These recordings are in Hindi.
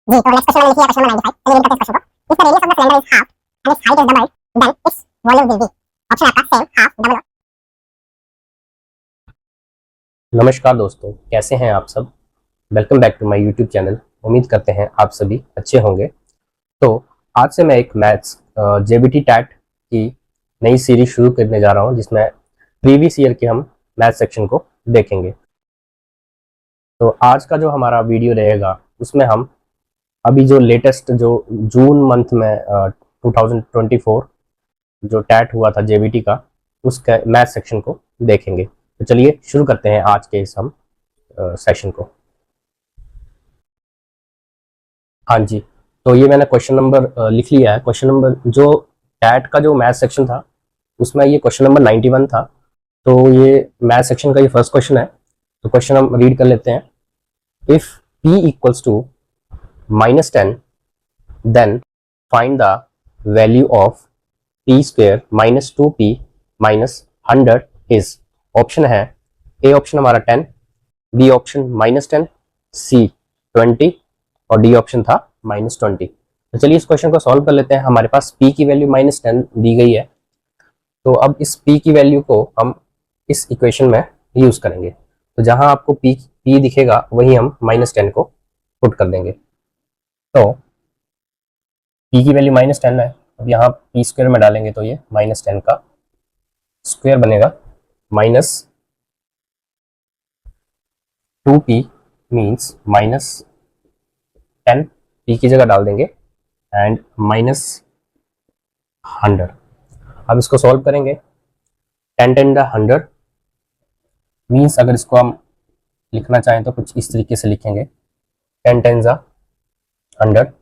जी, तो नेक्स्ट क्वेश्चन मैंने लिखा है क्वेश्चन नंबर 95। चलिए रीड करते हैं क्वेश्चन को। If the radius of the cylinder is half and its height is double, then its volume will be. Option है आपका सेम, हाफ, डबल। नमस्कार दोस्तों, कैसे हैं आप सब। Welcome back to my YouTube channel. उम्मीद करते हैं आप सभी अच्छे होंगे। तो आज से मैं एक मैथ्स जेबीटी टैट की नई सीरीज शुरू करने जा रहा हूं, जिसमें प्रीवियस ईयर के हम मैथ सेक्शन को देखेंगे। तो आज का जो हमारा वीडियो रहेगा उसमें हम अभी जो लेटेस्ट जो जून मंथ में 2024 जो टैट हुआ था जेबीटी का, उसका मैथ सेक्शन को देखेंगे। तो चलिए शुरू करते हैं आज के इस हम सेशन को। हाँ जी, तो ये मैंने क्वेश्चन नंबर लिख लिया है। क्वेश्चन नंबर जो टैट का जो मैथ सेक्शन था उसमें ये क्वेश्चन नंबर 91 था। तो ये मैथ सेक्शन का ये फर्स्ट क्वेश्चन है। तो क्वेश्चन हम रीड कर लेते हैं। If p equals to -10 then find the value of p square -2p -100 is. Option है ए ऑप्शन हमारा 10, बी ऑप्शन -10, सी 20 और डी ऑप्शन था -20। तो चलिए इस क्वेश्चन को सॉल्व कर लेते हैं। हमारे पास p की वैल्यू -10 दी गई है, तो अब इस p की वैल्यू को हम इस इक्वेशन में यूज करेंगे। तो जहां आपको p दिखेगा वही हम -10 को पुट कर देंगे। तो p की वैल्यू -10 है। अब यहाँ p स्क्वायर में डालेंगे तो ये -10 का स्क्वायर बनेगा -2p मीन्स -10, p की जगह डाल देंगे एंड -100। अब इसको सॉल्व करेंगे। 10 10 द 100 मीन्स अगर इसको हम लिखना चाहें तो कुछ इस तरीके से लिखेंगे, 10 10 द 100,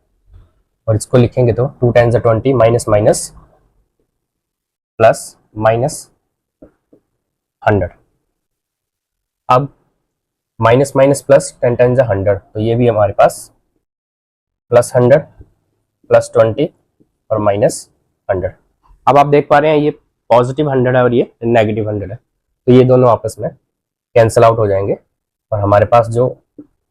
और इसको लिखेंगे तो 2 10 द 20 माइनस माइनस प्लस -100। अब माइनस माइनस प्लस 10 10 द 100, तो ये भी हमारे पास +100 +20 और -100। अब आप देख पा रहे हैं ये पॉजिटिव 100 है और ये नेगेटिव 100 है, तो ये दोनों आपस में कैंसिल आउट हो जाएंगे और हमारे पास जो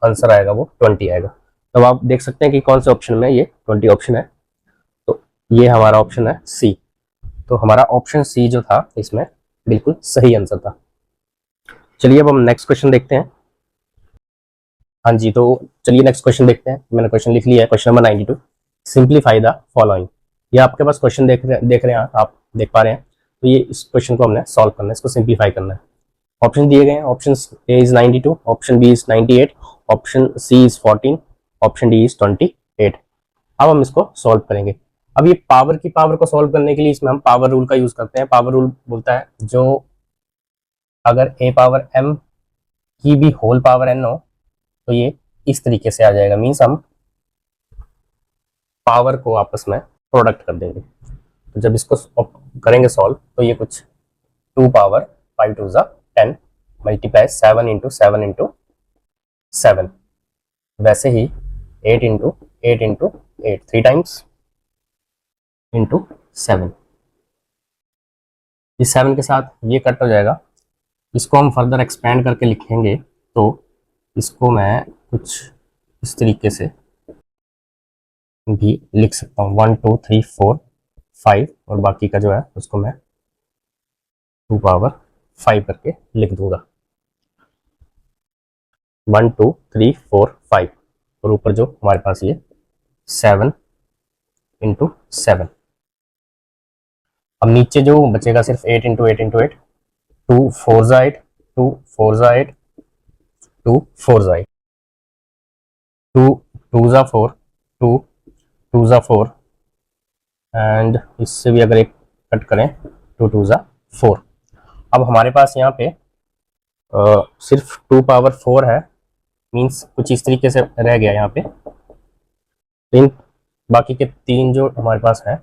आंसर आएगा वो 20 आएगा। तो आप देख सकते हैं कि कौन से ऑप्शन में ये 20 ऑप्शन है। तो ये हमारा ऑप्शन है सी। तो हमारा ऑप्शन सी जो था इसमें बिल्कुल सही आंसर था। चलिए अब हम नेक्स्ट क्वेश्चन देखते हैं। हाँ जी, तो चलिए नेक्स्ट क्वेश्चन देखते हैं। मैंने क्वेश्चन लिख लिया है, question number 92। Simplify the following. ये आपके पास क्वेश्चन देख रहे हैं, आप देख पा रहे हैं। तो ये इस क्वेश्चन को हमने सॉल्व करना है, इसको सिंप्लीफाई करना है। ऑप्शन दिए गए हैं। Option A is 92, option B is 98, option C is 14, option D is 28। अब हम इसको सॉल्व करेंगे। अब ये पावर की पावर को सॉल्व करने के लिए इसमें हम पावर रूल का यूज करते हैं। पावर रूल बोलता है जो अगर a पावर m की भी होल पावर n हो तो ये इस तरीके से आ जाएगा। मीन्स हम पावर को आपस में प्रोडक्ट कर देंगे। तो जब इसको करेंगे सॉल्व तो ये कुछ 2 पावर 5 2 10 मल्टीप्लाई 7 इंटू 7 इंटू 7, वैसे ही 8 इंटू 8 इंटू 8 3 टाइम्स इंटू 7। इस 7 के साथ ये कट हो जाएगा। इसको हम फर्दर एक्सपेंड करके लिखेंगे तो इसको मैं कुछ इस तरीके से भी लिख सकता हूँ, 1 2 3 4 5, और बाकी का जो है उसको मैं 2 पावर 5 करके लिख दूंगा। 1 2 3 4 5 और ऊपर जो हमारे पास ये 7 इंटू 7। अब नीचे जो बचेगा सिर्फ 8 इंटू 8 इंटू 8, 2 4 8, 2 4 8, 2 4 8, 2 2 4, 2 2 4, एंड इससे भी अगर एक कट करें 2 2 4। अब हमारे पास यहाँ पे सिर्फ 2 पावर 4 है। मीन्स कुछ इस तरीके से रह गया यहाँ पे। इन बाकी के 3 जो हमारे पास है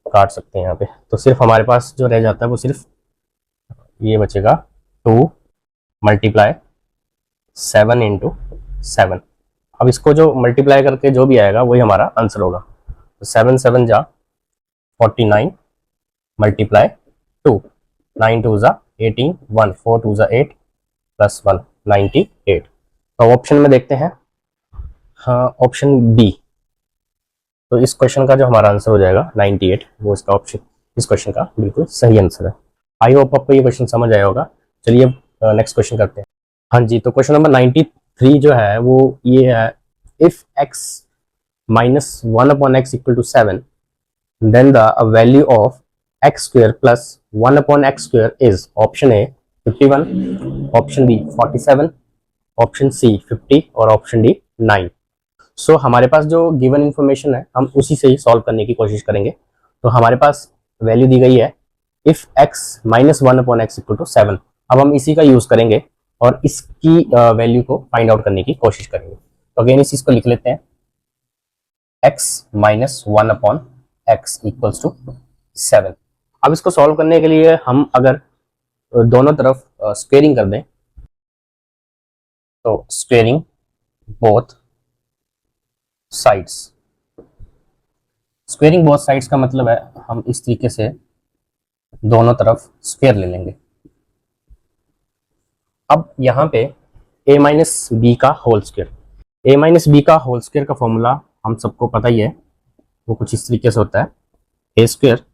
काट सकते हैं यहाँ पे। तो सिर्फ हमारे पास जो रह जाता है वो सिर्फ ये बचेगा 2 मल्टीप्लाई 7 इंटू 7। अब इसको जो मल्टीप्लाई करके जो भी आएगा वही हमारा आंसर होगा। तो 7 7 जा 49 मल्टीप्लाई 2, 9 2 जा 18, 1 4 2 जा 8 प्लस 1 98। तो ऑप्शन में देखते हैं हाँ ऑप्शन बी। तो इस क्वेश्चन का जो हमारा आंसर हो जाएगा 98, वो इसका ऑप्शन इस क्वेश्चन का बिल्कुल सही आंसर है। आई होप आपको ये क्वेश्चन समझ आया होगा। चलिए नेक्स्ट क्वेश्चन करते हैं। हाँ जी, तो क्वेश्चन नंबर 93 जो है वो ये है, if x minus 1/x equal to 7 then the value of x square plus 1/x square is option A 51, option B 47, option C 50 और ऑप्शन D 9। सो हमारे पास जो गिवन इंफॉर्मेशन है हम उसी से ही सॉल्व करने की कोशिश करेंगे। तो हमारे पास वैल्यू दी गई है if x minus 1/x equal to 7। अब हम इसी का यूज करेंगे और इसकी वैल्यू को फाइंड आउट करने की कोशिश करेंगे। तो अगेन इस चीज को लिख लेते हैं, x minus 1/x equals to 7। अब इसको सॉल्व करने के लिए हम अगर दोनों तरफ स्क्वेयरिंग कर दें, तो squaring both sides. Squaring both sides का मतलब है हम इस तरीके से दोनों तरफ स्क्वेयर ले लेंगे। अब यहाँ पे a माइनस बी का whole square, a minus b का होल स्क्वेयर का फॉर्मूला हम सबको पता ही है, वो कुछ इस तरीके से होता है, a square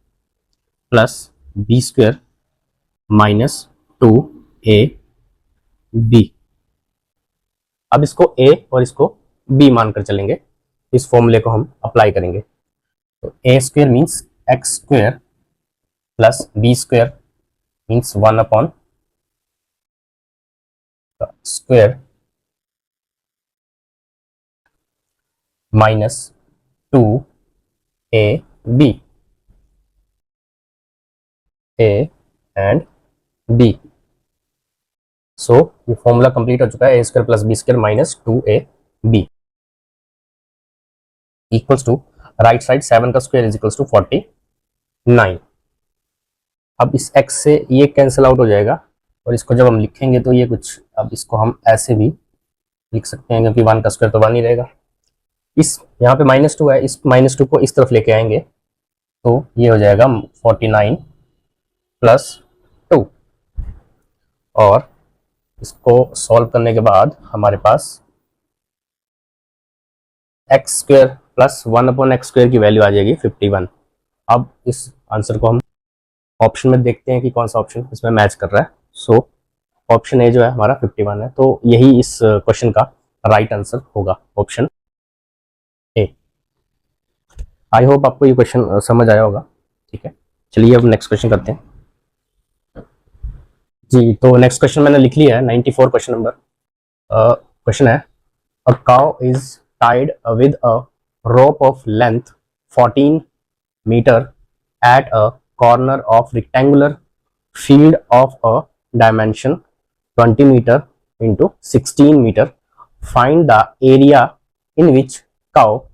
plus b square minus 2ab। अब इसको a और इसको b मानकर चलेंगे, इस फॉर्मूले को हम अप्लाई करेंगे। तो a square means x square plus b square means 1/, square minus 2ab, a and b। So ये फॉर्मूला कंप्लीट हो चुका है, a square plus b square minus 2ab equals to right side 7 का स्क्वायर इज इक्वल्स टू 49। अब इस x से ये कैंसिल आउट हो जाएगा और इसको जब हम लिखेंगे तो ये कुछ, अब इसको हम ऐसे भी लिख सकते हैं क्योंकि 1 का स्क्वायर तो 1 ही रहेगा। इस यहाँ पे -2 है, इस -2 को इस तरफ लेके आएंगे तो ये हो जाएगा 49 प्लस 2, और इसको सॉल्व करने के बाद हमारे पास x square plus 1/x square की वैल्यू आ जाएगी 51। अब इस आंसर को हम ऑप्शन में देखते हैं कि कौन सा ऑप्शन इसमें मैच कर रहा है। सो ऑप्शन ए जो है हमारा 51 है, तो यही इस क्वेश्चन का राइट आंसर होगा, ऑप्शन ए। आई होप आपको ये क्वेश्चन समझ आया होगा। ठीक है, चलिए अब नेक्स्ट क्वेश्चन करते हैं। जी, तो नेक्स्ट क्वेश्चन मैंने लिख लिया है, 94 क्वेश्चन नंबर। क्वेश्चन है, a cow is tied with a rope of length 14 metre at a corner of rectangular field of a dimension 20 meter into 16 meter. Find the area in which cow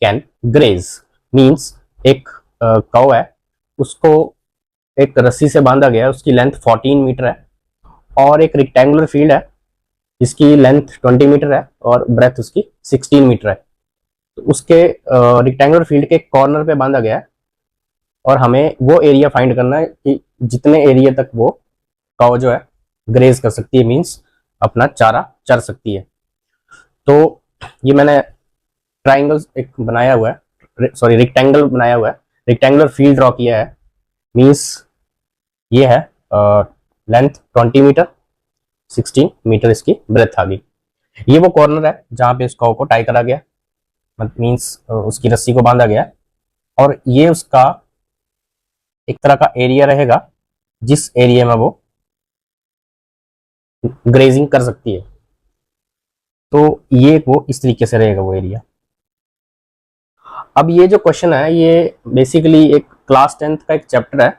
can graze. Means एक काउ है, उसको एक रस्सी से बांधा गया है, उसकी लेंथ 14 मीटर है और एक रेक्टेंगुलर फील्ड है जिसकी लेंथ 20 मीटर है और ब्रेथ उसकी 16 मीटर है। तो उसके रेक्टेंगुलर फील्ड के कॉर्नर पे बांधा गया है और हमें वो एरिया फाइंड करना है कि जितने एरिया तक वो काउ जो है ग्रेज कर सकती है, मींस अपना चारा चर सकती है। तो ये मैंने ट्राइंगल एक बनाया हुआ है, सॉरी रेक्टेंगल बनाया हुआ है, रेक्टेंगुलर फील्ड ड्रॉ किया है। मींस ये है लेंथ 20 मीटर, 16 मीटर इसकी ब्रेथ आ गई। ये वो कॉर्नर है जहां पे उस काउ को टाई करा गया, मींस उसकी रस्सी को बांधा गया, और ये उसका एक तरह का एरिया रहेगा जिस एरिया में वो ग्रेजिंग कर सकती है। तो ये वो इस तरीके से रहेगा वो एरिया। अब ये जो क्वेश्चन है ये बेसिकली एक क्लास 10th का एक चैप्टर है,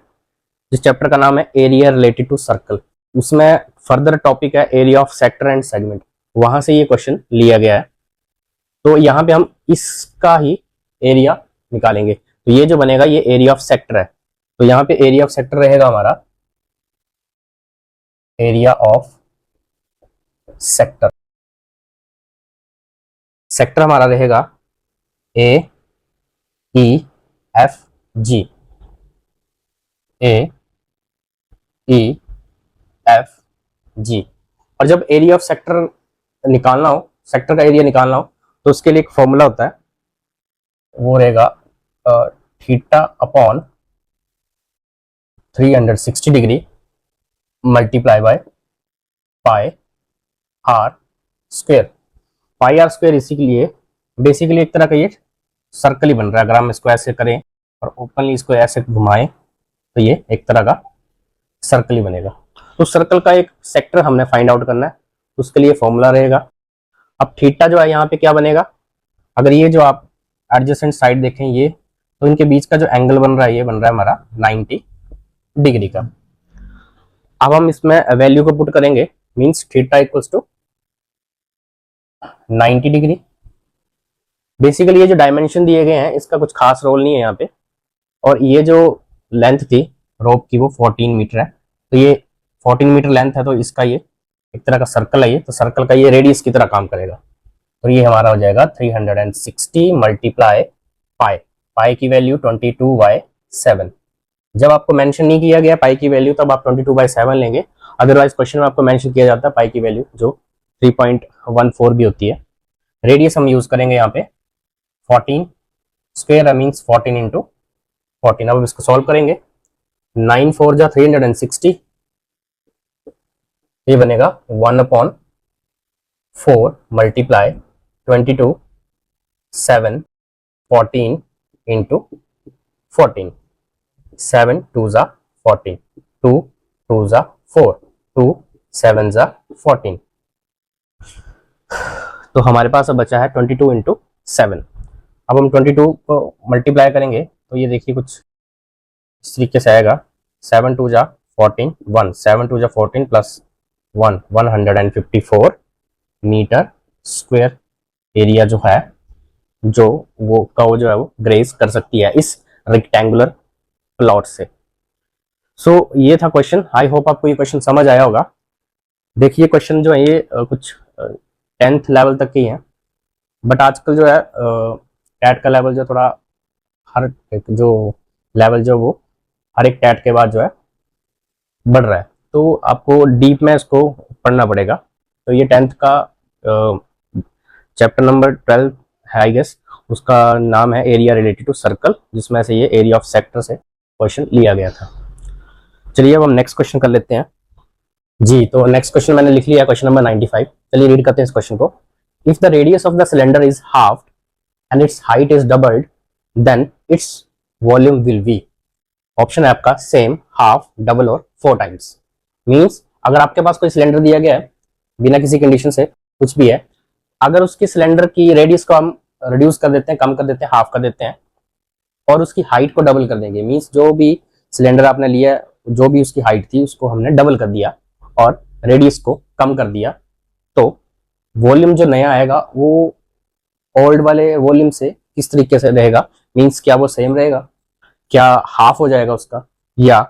जिस चैप्टर का नाम है एरिया रिलेटेड टू सर्कल। उसमें फर्दर टॉपिक है area of sector and segment, वहां से ये क्वेश्चन लिया गया है। तो यहाँ पे हम इसका ही एरिया निकालेंगे। तो ये जो बनेगा ये एरिया ऑफ सेक्टर है। तो यहाँ पे एरिया ऑफ सेक्टर रहेगा हमारा एरिया ऑफ सेक्टर। सेक्टर हमारा रहेगा ए ई एफ जी, ए ई एफ जी। और जब एरिया ऑफ सेक्टर निकालना हो, सेक्टर का एरिया निकालना हो, तो उसके लिए एक फॉर्मूला होता है, वो रहेगा theta upon 360 degree multiply by pi r square. Pi r square इसी के लिए बेसिकली एक तरह का ये सर्कल ही बन रहा है। अगर हम इसको ऐसे करें और ओपनली इसको ऐसे घुमाएं तो ये एक तरह का सर्कल ही बनेगा। तो सर्कल का एक सेक्टर हमने फाइंड आउट करना है, उसके लिए फॉर्मूला रहेगा। अब थीटा जो है यहाँ पे क्या बनेगा, अगर ये जो आप एडजेसेंट साइड देखें ये, तो इनके बीच का जो एंगल बन रहा है ये बन रहा है हमारा 90 डिग्री का। अब हम इसमें वैल्यू को पुट करेंगे, means theta equals to 90 degree. Basically ये जो डायमेंशन दिए गए हैं इसका कुछ खास रोल नहीं है यहाँ पे, और ये जो लेंथ थी रोप की वो 14 मीटर है, तो ये 14 मीटर लेंथ है, तो इसका ये एक तरह का सर्कल है ये, तो सर्कल का ये रेडियस की तरह काम करेगा। तो ये हमारा हो जाएगा 360 मल्टीप्लाई पाई, पाई की वैल्यू 22/7। जब आपको मेंशन नहीं किया गया पाई की वैल्यू तब आप 22/7 लेंगे, अदरवाइज क्वेश्चन में आपको मेंशन किया जाता है पाई की वैल्यू जो 3.14 भी होती है। रेडियस हम यूज करेंगे यहाँ पे 14 स्क्वायर मीन्स 14 इंटू 14। अब इसको सॉल्व करेंगे, 9 4 जा 360, ये बनेगा 1/4 मल्टीप्लाई 22 7 14 इंटू 14, 7 2 जा 14, 2 2 जा 4, 2 7 जा 14। तो हमारे पास अब बचा है 22 इंटू 7। अब हम 22 को मल्टीप्लाई करेंगे तो ये देखिए कुछ इस तरीके से आएगा, 7 2 जा 14 1, 7 2 जा 14 प्लस 1 154 मीटर स्क्वायर एरिया जो है जो वो कव जो है वो ग्रेज कर सकती है इस रेक्टेंगुलर प्लॉट से। सो ये था क्वेश्चन। आई होप आपको ये क्वेश्चन समझ आया होगा। देखिए क्वेश्चन जो है ये कुछ 10th लेवल तक के ही है, बट आजकल जो है टैट का लेवल जो थोड़ा हर एक जो लेवल जो वो हर एक टैट के बाद जो है बढ़ रहा है, तो आपको डीप में इसको पढ़ना पड़ेगा। तो ये 10th का चैप्टर नंबर 12 है आई गेस, उसका नाम है एरिया रिलेटेड टू सर्कल, जिसमें से ये एरिया ऑफ सेक्टर से क्वेश्चन लिया गया था। चलिए अब हम नेक्स्ट क्वेश्चन कर लेते हैं जी। तो नेक्स्ट क्वेश्चन मैंने लिख लिया, क्वेश्चन नंबर 95। चलिए रीड करते हैं इस क्वेश्चन को। If the radius of the cylinder is half and its height is doubled then its volume will be. Option है आपका सेम, हाफ, डबल और 4 टाइम्स। मींस अगर आपके पास कोई सिलेंडर दिया गया है बिना किसी कंडीशन से, कुछ भी है, अगर उसकी सिलेंडर की रेडियस को हम रिड्यूस कर देते हैं, कम कर देते हैं, हाफ कर देते हैं, और उसकी हाइट को डबल कर देंगे, मींस जो भी सिलेंडर आपने लिया जो भी उसकी हाइट थी उसको हमने डबल कर दिया और रेडियस को कम कर दिया, तो वॉल्यूम जो नया आएगा वो ओल्ड वाले वॉल्यूम से किस तरीके से रहेगा। मींस क्या वो सेम रहेगा, क्या हाफ हो जाएगा उसका, या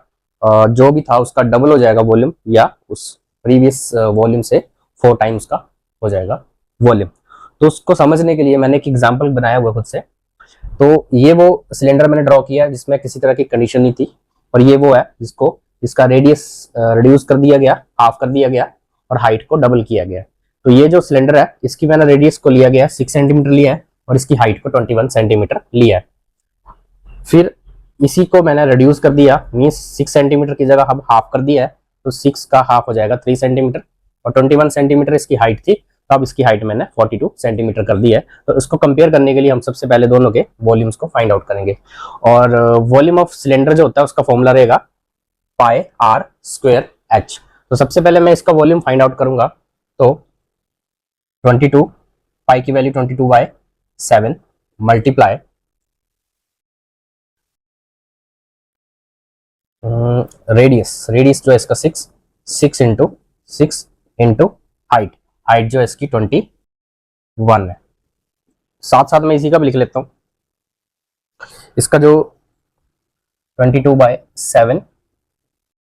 जो भी था उसका डबल हो जाएगा वॉल्यूम, या उस प्रीवियस वॉल्यूम से 4 टाइम्स का हो जाएगा वॉल्यूम। तो उसको समझने के लिए मैंने एक एग्जांपल बनाया हुआ खुद से। तो ये वो सिलेंडर मैंने ड्रॉ किया जिसमें किसी तरह की कंडीशन नहीं थी, और ये वो है जिसको इसका रेडियस रिड्यूस कर दिया गया, हाफ कर दिया गया और हाइट को डबल किया गया। तो ये जो सिलेंडर है इसकी मैंने रेडियस को लिया गया 6 सेंटीमीटर लिया है और इसकी हाइट को 21 सेंटीमीटर लिया है। फिर इसी को मैंने रिड्यूस कर दिया, मीन्स 6 सेंटीमीटर की जगह अब हाफ कर दिया है, तो 6 का हाफ हो जाएगा 3 सेंटीमीटर, और 21 सेंटीमीटर इसकी हाइट थी, तो अब इसकी हाइट मैंने 42 सेंटीमीटर कर दी है। तो इसको कंपेयर करने के लिए हम सबसे पहले दोनों के वॉल्यूम्स को फाइंड आउट करेंगे, और वॉल्यूम ऑफ सिलेंडर जो होता है उसका फॉर्मूला रहेगा पाई आर स्क्वायर एच। तो सबसे पहले मैं इसका वॉल्यूम फाइंड आउट करूंगा, तो 22 पाई की वैल्यू 22/7 मल्टीप्लाई रेडियस जो है इसका 6 इंटू 6 इंटू हाइट, हाइट जो है इसकी 21 है। साथ साथ में इसी का भी लिख लेता हूं, इसका जो 22/7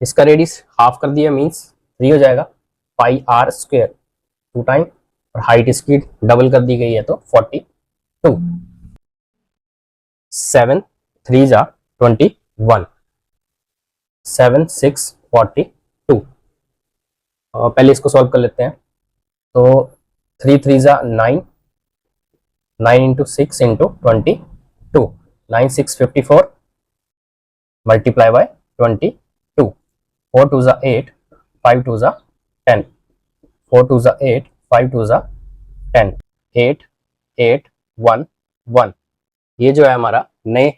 इसका रेडियस हाफ कर दिया, मींस 3 हो जाएगा, पाई आर स्क्वायर 2 टाइम, और हाइट इसकी डबल कर दी गई है तो 42, 7 3 जा 21, 7 6 42। पहले इसको सॉल्व कर लेते हैं, तो 3 3 जा 9, 9 इंटू 6 इंटू 22, 9 6 54 मल्टीप्लाई बाय 22, 4 2 ज़ा 8, 5 2 ज़ा 10, 4 2 ज़ा 8, 5 2 ज़ा 10, 8 8 1 1। ये जो है हमारा नए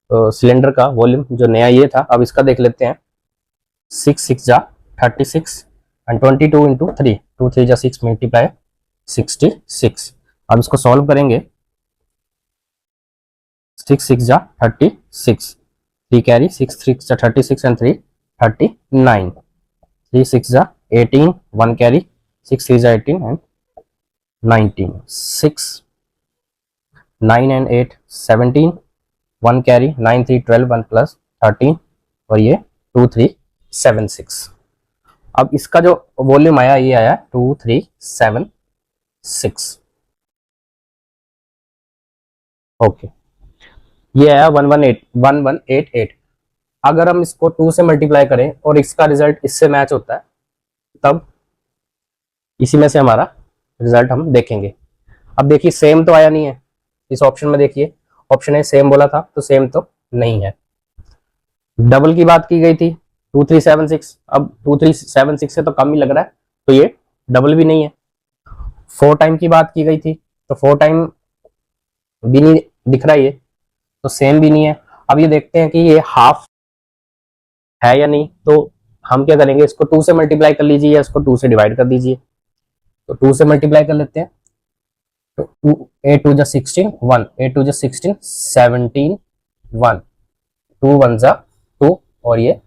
सिलेंडर का वॉल्यूम जो नया ये था, अब इसका देख लेते हैं। 6 6 जा 36 एंड 22 इंटू 3, 2 3 जा 6 मल्टीप्लाई 66। अब इसको सॉल्व करेंगे। 6 6 जा 36, 3 कैरी, 6 3 जा 36 एंड 3 39, 3 6 जा 18, 1 कैरी, 6 3 जा 18 एंड 19, 6 9 एंड 8 17, 1 कैरी, 9 3 12, 1 प्लस 13 और ये 2 3 7 6। अब इसका जो वॉल्यूम आया ये आया 2 3 7 6। ओके, ये आया 1188। अगर हम इसको 2 से मल्टीप्लाई करें और इसका रिजल्ट इससे मैच होता है तब इसी में से हमारा रिजल्ट हम देखेंगे। अब देखिए सेम तो आया नहीं है इस ऑप्शन में, देखिए ऑप्शन है सेम बोला था तो सेम तो नहीं है। डबल की बात की गई थी 2376, अब 2376 से तो कम ही लग रहा है तो ये डबल भी नहीं है। 4 टाइम की बात की गई थी तो 4 टाइम भी नहीं दिख रहा है, ये तो सेम भी नहीं है। अब ये देखते हैं कि ये हाफ है या नहीं, तो हम क्या करेंगे, इसको 2 से मल्टीप्लाई कर लीजिए या इसको 2 से डिवाइड कर दीजिए। तो 2 से मल्टीप्लाई कर लेते हैं तो 2 8 2 जा 16 1, 8 2 जा 16 17 1, 2 1 जा 2 और ये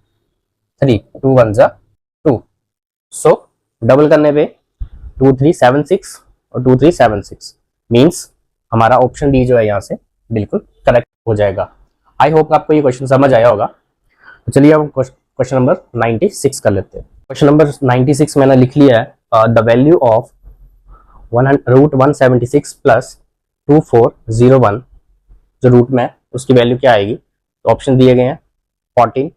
3, 2 1 जा 2। सो डबल करने पे 2 3 7 6 और 2 3 7 6 मीन्स हमारा ऑप्शन डी जो है यहाँ से बिल्कुल करेक्ट हो जाएगा। आई होप आपको ये क्वेश्चन समझ आया होगा। तो चलिए अब क्वेश्चन नंबर 96 कर लेते हैं। क्वेश्चन नंबर 96 मैंने लिख लिया है। The value of root 176 plus 2401, जो रूट में है उसकी वैल्यू क्या आएगी। तो ऑप्शन दिए गए हैं 14,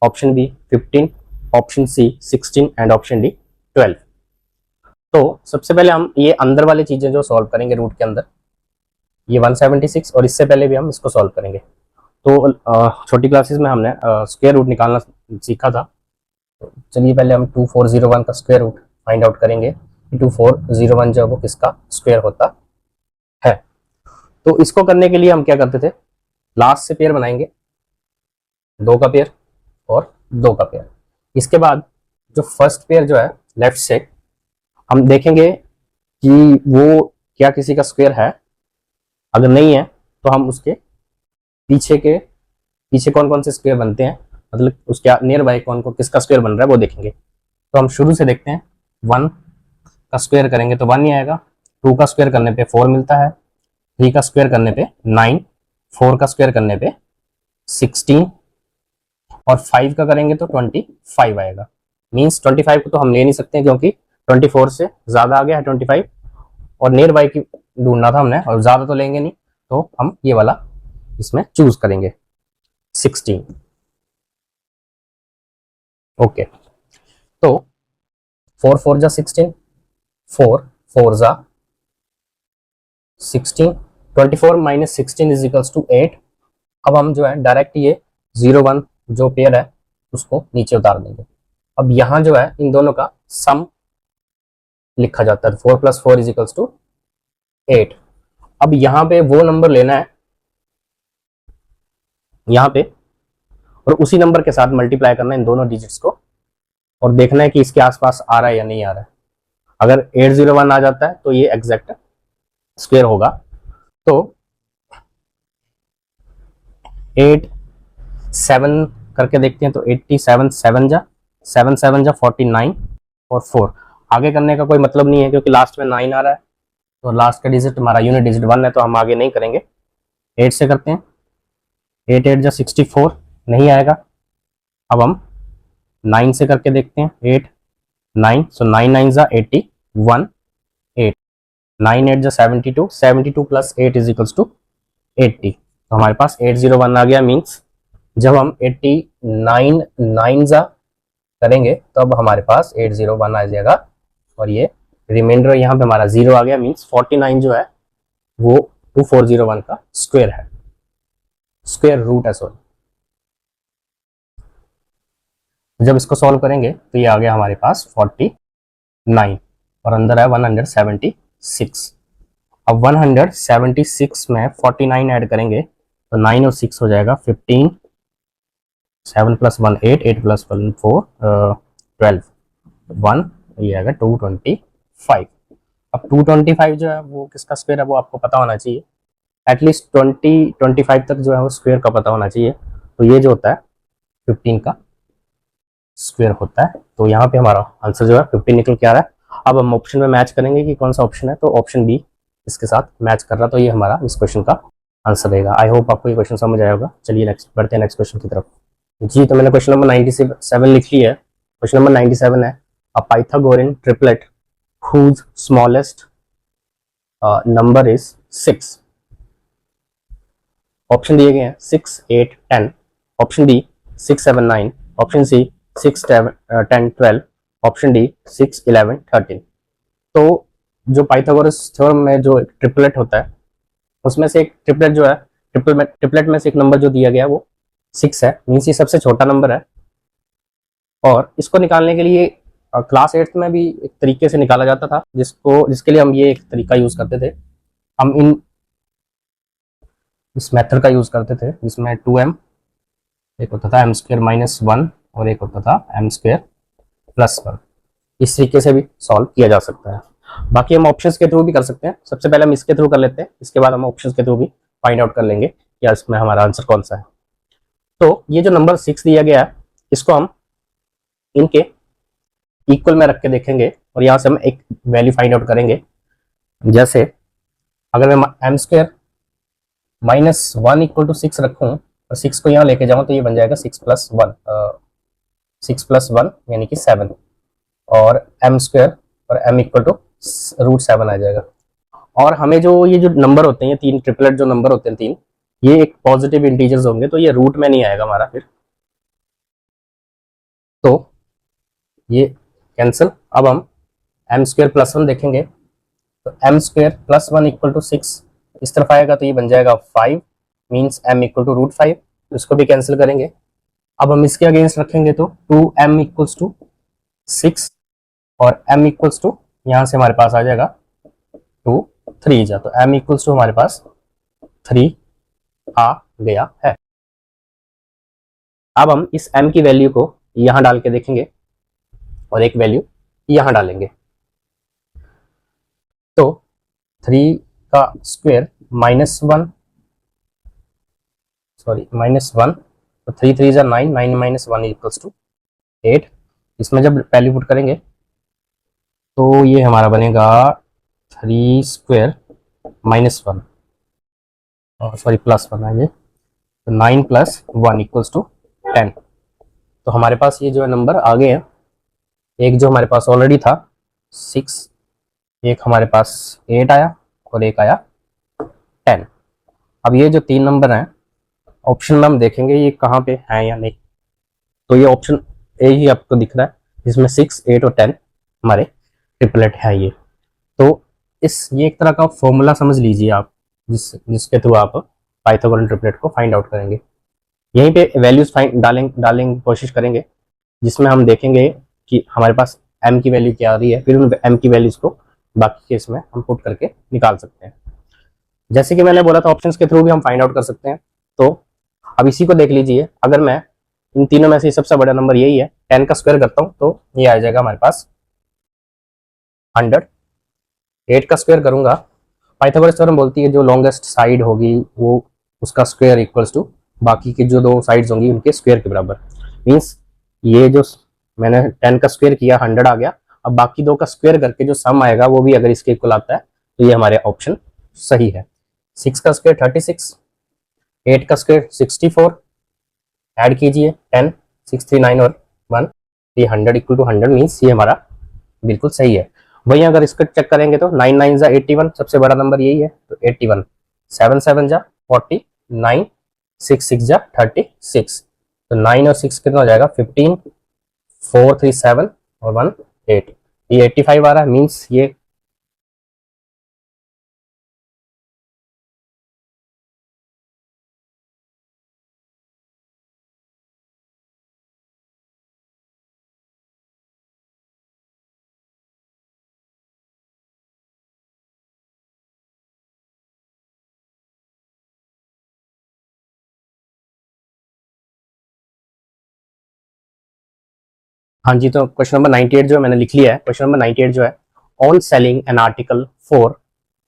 option B 15, option C 16 and option D 12। तो सबसे पहले हम ये अंदर वाली चीजें जो सॉल्व करेंगे रूट के अंदर, ये 176 और इससे पहले भी हम इसको सॉल्व करेंगे। तो छोटी क्लासेस में हमने स्क्वायर रूट निकालना सीखा था। तो चलिए पहले हम 2401 का स्क्वायर रूट फाइंड आउट करेंगे कि 2401 जो है वो किसका स्क्वायर होता है। तो इसको करने के लिए हम क्या करते थे, लास्ट से पेयर बनाएंगे, 2 का पेयर और 2 का पेयर। इसके बाद जो फर्स्ट पेयर जो है लेफ्ट से हम देखेंगे कि वो क्या किसी का स्क्वायर है। अगर नहीं है तो हम उसके पीछे कौन कौन से स्क्वायर बनते हैं, मतलब उसके नियर बाय कौन को किसका स्क्वायर बन रहा है वो देखेंगे। तो हम शुरू से देखते हैं। 1 का स्क्वायर करेंगे तो 1 ही आएगा, 2 का स्क्वायर करने पे 4 मिलता है, 3 का स्क्वायर करने पे 9, 4 का स्क्वायर करने पे 16 और 5 का करेंगे तो 25 आएगा। मीन्स 25 को तो हम ले नहीं सकते क्योंकि 24 से ज्यादा आ गया है 25 और नियर बाय की ढूंढना था हमने और ज्यादा तो लेंगे नहीं, तो हम ये वाला इसमें चूज करेंगे 16। ओके, तो 4 4 जा 16, 4 4 जा 16, 24 माइनस 16 इज इक्वल्स टू 8। अब हम जो है डायरेक्ट ये 0 1 जो पेयर है उसको नीचे उतार देंगे। अब यहां जो है इन दोनों का सम लिखा जाता है, 4 प्लस 4 इज इक्वल्स टू 8। अब यहां पे वो नंबर लेना है यहां पे और उसी नंबर के साथ मल्टीप्लाई करना है इन दोनों डिजिट्स को और देखना है कि इसके आसपास आ रहा है या नहीं आ रहा है। अगर 801 आ जाता है तो ये एग्जैक्ट स्क्वायर होगा। तो 8 7 करके देखते हैं तो 87 7 जा 7 7 जा 49 और 4 आगे करने का कोई मतलब नहीं है क्योंकि लास्ट में 9 आ रहा है तो लास्ट का डिजिट हमारा यूनिट डिजिट 1 है तो हम आगे नहीं करेंगे। 8 से करते हैं, 8 8 जा 64 नहीं आएगा। अब हम 9 से करके देखते हैं, 8 9 सो 9 9 जा 81, 8 9 8 जा 72, 72 प्लस 8 इज इक्वल्स टू 80। तो हमारे पास 801 आ गया। मीन्स जब हम 89 9 जा करेंगे तो अब हमारे पास 801 आ जाएगा और ये रिमाइंडर यहाँ पे हमारा 0 आ गया। मीन्स 49 जो है वो 2401 का स्क्वायर है, स्क्वायर रूट है सॉरी। जब इसको सॉल्व करेंगे तो ये आ गया हमारे पास 49 और अंदर है 176। अब 176 में 49 ऐड करेंगे तो 9 और 6 हो जाएगा 15, 7 + 1 8, 8 + 1 4, 12, 1, ये आएगा 225। अब 225 जो है वो किसका स्क्वायर है वो आपको पता होना चाहिए, एटलीस्ट 25 तक जो है वो स्क्वायर का पता होना चाहिए। तो ये जो होता है 15 का स्क्वायर होता है। तो यहाँ पे हमारा आंसर जो है 15 निकल के आ रहा है। अब हम ऑप्शन में मैच करेंगे कि कौन सा ऑप्शन है, तो ऑप्शन बी इसके साथ मैच कर रहा, तो ये हमारा इस क्वेश्चन का आंसर रहेगा। आई होप आपको ये क्वेश्चन समझ आया होगा। चलिए नेक्स्ट बढ़ते हैं नेक्स्ट क्वेश्चन की तरफ। जी, तो मैंने क्वेश्चन नंबर 97 लिख ली है। क्वेश्चन नंबर 97 है a Pythagorean triplet whose smallest number is 6। Option दिए गए हैं 6 8 10, option B 6 7 9, option C 6 10 12, option D 6 11 13। तो जो पाइथागोरस थ्योरम में जो ट्रिपलेट होता है उसमें से एक ट्रिपलेट जो है, ट्रिपलेट में से एक नंबर जो दिया गया है वो 6 है, मीन्स ये सबसे छोटा नंबर है। और इसको निकालने के लिए क्लास 8 में भी एक तरीके से निकाला जाता था, जिसके लिए हम ये एक तरीका यूज करते थे। हम इस मेथड का यूज करते थे जिसमें 2m, एक होता था m² - 1 और एक होता था m² + 1। इस तरीके से भी सॉल्व किया जा सकता है। बाकी हम ऑप्शंस के थ्रू भी कर सकते हैं। सबसे पहले हम इसके थ्रू कर लेते हैं, इसके बाद हम ऑप्शंस के थ्रू भी फाइंड आउट कर लेंगे कि इसमें हमारा आंसर कौन सा है। तो ये जो नंबर 6 दिया गया है इसको हम इनके इक्वल में रख के देखेंगे और यहाँ से हम एक वैल्यू फाइंड आउट करेंगे। जैसे अगर मैं m² - 1 = 6 रखूं और 6 को यहाँ लेके जाऊं तो ये बन जाएगा 6 + 1, 6 + 1 यानी कि 7, और m² और m = √7 आ जाएगा। और हमें जो ये जो नंबर होते हैं, ये तीन ट्रिपलेट जो नंबर होते हैं तीन, ये एक पॉजिटिव इंटीजर्स होंगे, तो ये रूट में नहीं आएगा हमारा फिर, तो ये कैंसिल। अब हम m² + 1 देखेंगे तो m² + 1 = 6 इस तरफ आएगा तो ये बन जाएगा 5, मीन्स m = √5, तो इसको भी कैंसिल करेंगे। अब हम इसके अगेंस्ट रखेंगे तो 2m = 6 और m = यहाँ से हमारे पास आ जाएगा 2 3 जा, तो m = हमारे पास 3 आ गया है। अब हम इस m की वैल्यू को यहाँ डाल के देखेंगे और एक वैल्यू यहाँ डालेंगे, तो 3 का स्क्वायर -1, सॉरी -1, तो 3 3 जा 9, 9 - 1 = 8। इसमें जब वैल्यू पुट करेंगे तो ये हमारा बनेगा 3² - 1, सॉरी +1 है ये, तो 9 + 1 = 10। तो हमारे पास ये जो है नंबर आ गए हैं। एक जो हमारे पास ऑलरेडी था 6, एक हमारे पास 8 आया और एक आया 10। अब ये जो तीन नंबर हैं ऑप्शन में हम देखेंगे ये कहाँ पे हैं या नहीं, तो ये ऑप्शन ए ही आपको दिख रहा है जिसमें 6 8 और 10 हमारे ट्रिपलेट है ये। तो ये एक तरह का फॉर्मूला समझ लीजिए आप, जिसके थ्रू आप पाइथागोरन ट्रिपलेट को फाइंड आउट करेंगे। यहीं पे वैल्यूज डालेंगे कोशिश करेंगे जिसमें हम देखेंगे कि हमारे पास m की वैल्यू क्या आ रही है, फिर उन m की वैल्यूज को बाकी केस में हम पुट करके निकाल सकते हैं। जैसे कि मैंने बोला था ऑप्शंस के थ्रू भी हम फाइंड आउट कर सकते हैं। तो अब इसी को देख लीजिए, अगर मैं इन तीनों में से सबसे बड़ा नंबर यही है, 10 का स्क्वायर करता हूँ तो ये आ जाएगा हमारे पास 100। 8 का स्क्वायर करूंगा, पाइथागोरस थ्योरम बोलती है जो लॉन्गेस्ट साइड होगी वो उसका स्क्वायर इक्वल्स टू बाकी की जो दो साइड्स होंगी उनके स्क्वायर के बराबर। मीन्स ये जो मैंने 10 का स्क्वायर किया 100 आ गया, अब बाकी दो का स्क्वायर करके जो सम आएगा वो भी अगर इसके इक्वल आता है तो ये हमारे ऑप्शन सही है। 6 का स्क्वायर 36, 8 का स्क्वायर 64, ऐड कीजिए 10, 6 3 9 और 1, ये 100 = 100 मीन्स ये हमारा बिल्कुल सही है। वही अगर इसको चेक करेंगे तो 9 9 जा 81, सबसे बड़ा नंबर यही है, तो 81, 7 7 जा 40, 9 6 6 जा 36, तो 9 और 6 कितना हो जाएगा 15, 4 3 7 और 1 8, ये 85 आ रहा है, मीन्स ये हाँ जी, तो क्वेश्चन नंबर 98 जो है मैंने लिख लिया है। क्वेश्चन नंबर 98 जो है, on selling an article for